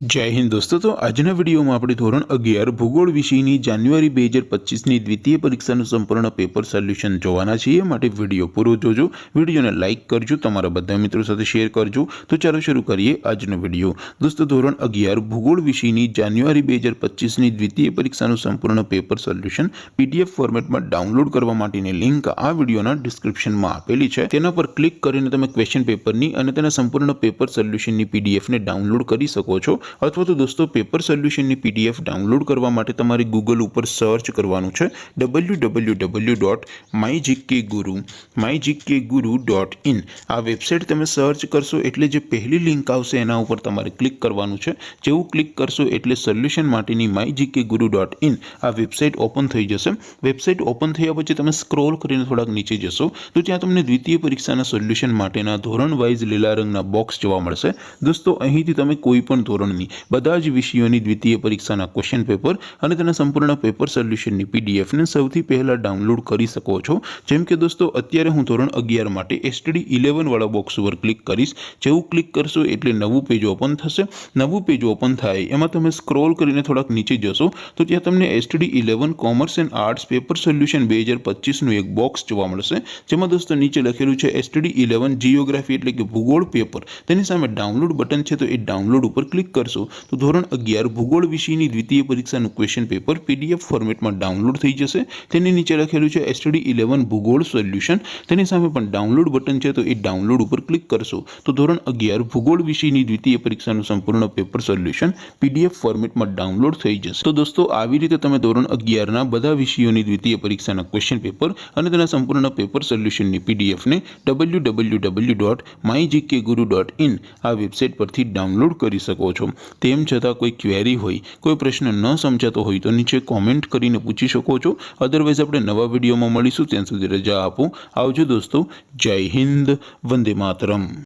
जय हिंद दोस्तों। तो આજના વિડીયોમાં આપણે ધોરણ 11 ભૂગોળ વિષયની જાન્યુઆરી 2025ની દ્વિતીય પરીક્ષાનું સંપૂર્ણ પેપર સોલ્યુશન જોવાના છીએ। માટે વિડીયો પૂરો જોજો, વિડીયોને લાઇક કરજો, તમારા બધા મિત્રો સાથે શેર કરજો। તો ચાલો શરૂ કરીએ આજનો વિડીયો। દોસ્તો ધોરણ 11 ભૂગોળ વિષયની જાન્યુઆરી 2025ની દ્વિતીય પરીક્ષાનું સંપૂર્ણ પેપર સોલ્યુશન પીડીએફ ફોર્મેટમાં ડાઉનલોડ કરવા માટેની લિંક આ વિડીયોના ડિસ્ક્રિપ્શનમાં આપેલી છે। તેના પર ક્લિક કરીને તમે ક્વેશ્ચન પેપરની અને તેના સંપૂર્ણ પેપર સોલ્યુશનની પીડીએફને ડાઉનલોડ કરી શકો છો। अथवा तो दोस्तों पेपर सोल्यूशन पीडीएफ डाउनलॉड करवा माटे तमारे गूगल पर सर्च करवानुं छे www.mygkguru.in। आ वेबसाइट तमे सर्च करशो एटले जे पहली लिंक आवशे एना उपर तमारे क्लिक करवानुं छे। जेवुं क्लिक करशो एटले सोल्यूशन माटेनी mygkguru.in आ वेबसाइट ओपन थई जशे। वेबसाइट ओपन थया पछी तमे स्क्रॉल करीने थोड़ाक नीचे जशो तो त्यां तमने द्वितीय परीक्षाना सोल्यूशन माटेना धोरण वाइज लीला रंगना बॉक्स जोवा मळशे। दोस्तों અહીંથી તમે કોઈ પણ ધોરણની બધા જ વિષયોની દ્વિતીય પરીક્ષાના ક્વેશ્ચન પેપર અને તેના સંપૂર્ણ પેપર સોલ્યુશનની પીડીએફને સૌથી પહેલા ડાઉનલોડ કરી શકો છો। જેમ કે દોસ્તો અત્યારે હું ધોરણ 11 માટે એસટીડી 11 વાળા બોક્સ ઉપર ક્લિક કરીશ। જેવું ક્લિક કરશો એટલે નવું પેજ ઓપન થશે। નવું પેજ ઓપન થાય એમાં તમે સ્ક્રોલ કરીને થોડાક નીચે જશો તો ત્યાં તમને STD 11 commerce and arts paper solution 2025 નું એક બોક્સ જોવા મળશે। જેમાં દોસ્તો નીચે લખેલું છે એસટીડી 11 જીઓગ્રાફી એટલે કે ભૂગોળ પેપર। તેની સામે ડાઉનલોડ બટન છે તો એ ડાઉનલોડ ઉપર ક્લિક करशो तो धोरण 11 भूगोल विषयनी द्वितीय परीक्षाનું क्वेश्चन पेपर पीडीएफ फॉर्मेटમાં ડાઉનલોડ થઈ જશે। તેની નીચે લખેલું છે એસટીડી 11 ભૂગોળ સોલ્યુશન। તેની સામે પણ ડાઉનલોડ બટન છે તો એ ડાઉનલોડ ઉપર ક્લિક કરશો તો ધોરણ 11 ભૂગોળ વિષયની દ્વિતીય પરીક્ષાનું સંપૂર્ણ પેપર સોલ્યુશન પીડીએફ ફોર્મેટમાં ડાઉનલોડ થઈ જશે। તો દોસ્તો આવી રીતે તમે ધોરણ 11 ના બધા વિષયોની દ્વિતીય પરીક્ષાના ક્વેશ્ચન પેપર અને તેના સંપૂર્ણ પેપર સોલ્યુશનની પીડીએફ ને www.mygkguru.in આ વેબસાઇટ પરથી ડાઉનલોડ કરી શકો છો। તેમ છતાં કોઈ ક્વેરી હોય, કોઈ પ્રશ્ન ન સમજાતો હોય તો નીચે કોમેન્ટ કરીને પૂછી શકો છો। અધરવાઇઝ આપણે નવા વિડીયોમાં મળીશું, ત્યાં સુધી રજા આપો। આવજો દોસ્તો। જય હિન્દ, વંદે માતરમ।